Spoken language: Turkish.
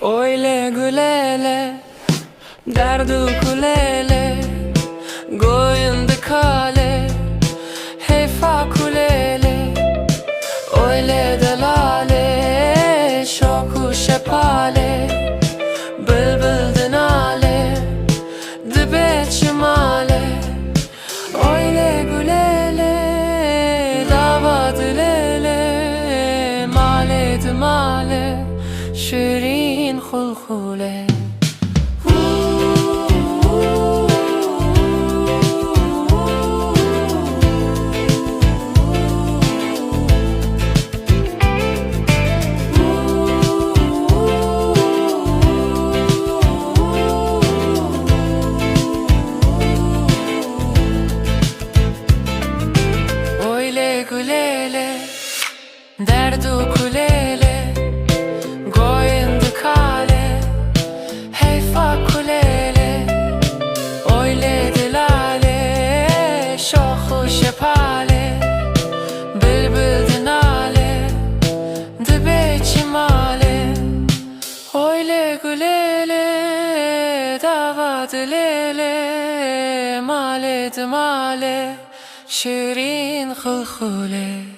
Öyle gülele, derdu kulele, goyundu kale, heyfa kulele. Öyle delale, şoku şepale, bülbül dinale, dibe çimale. Öyle gülele, dava dilele, male dimale, şirin hulhule. Öyle gülele, derdu kulele, goyundu kale, heyfa kulele. Öyle dilale, şoku şepale, bülbül dinale, dibe çimale. Öyle gülele, dava dilele, male dimale, şirin hulhule.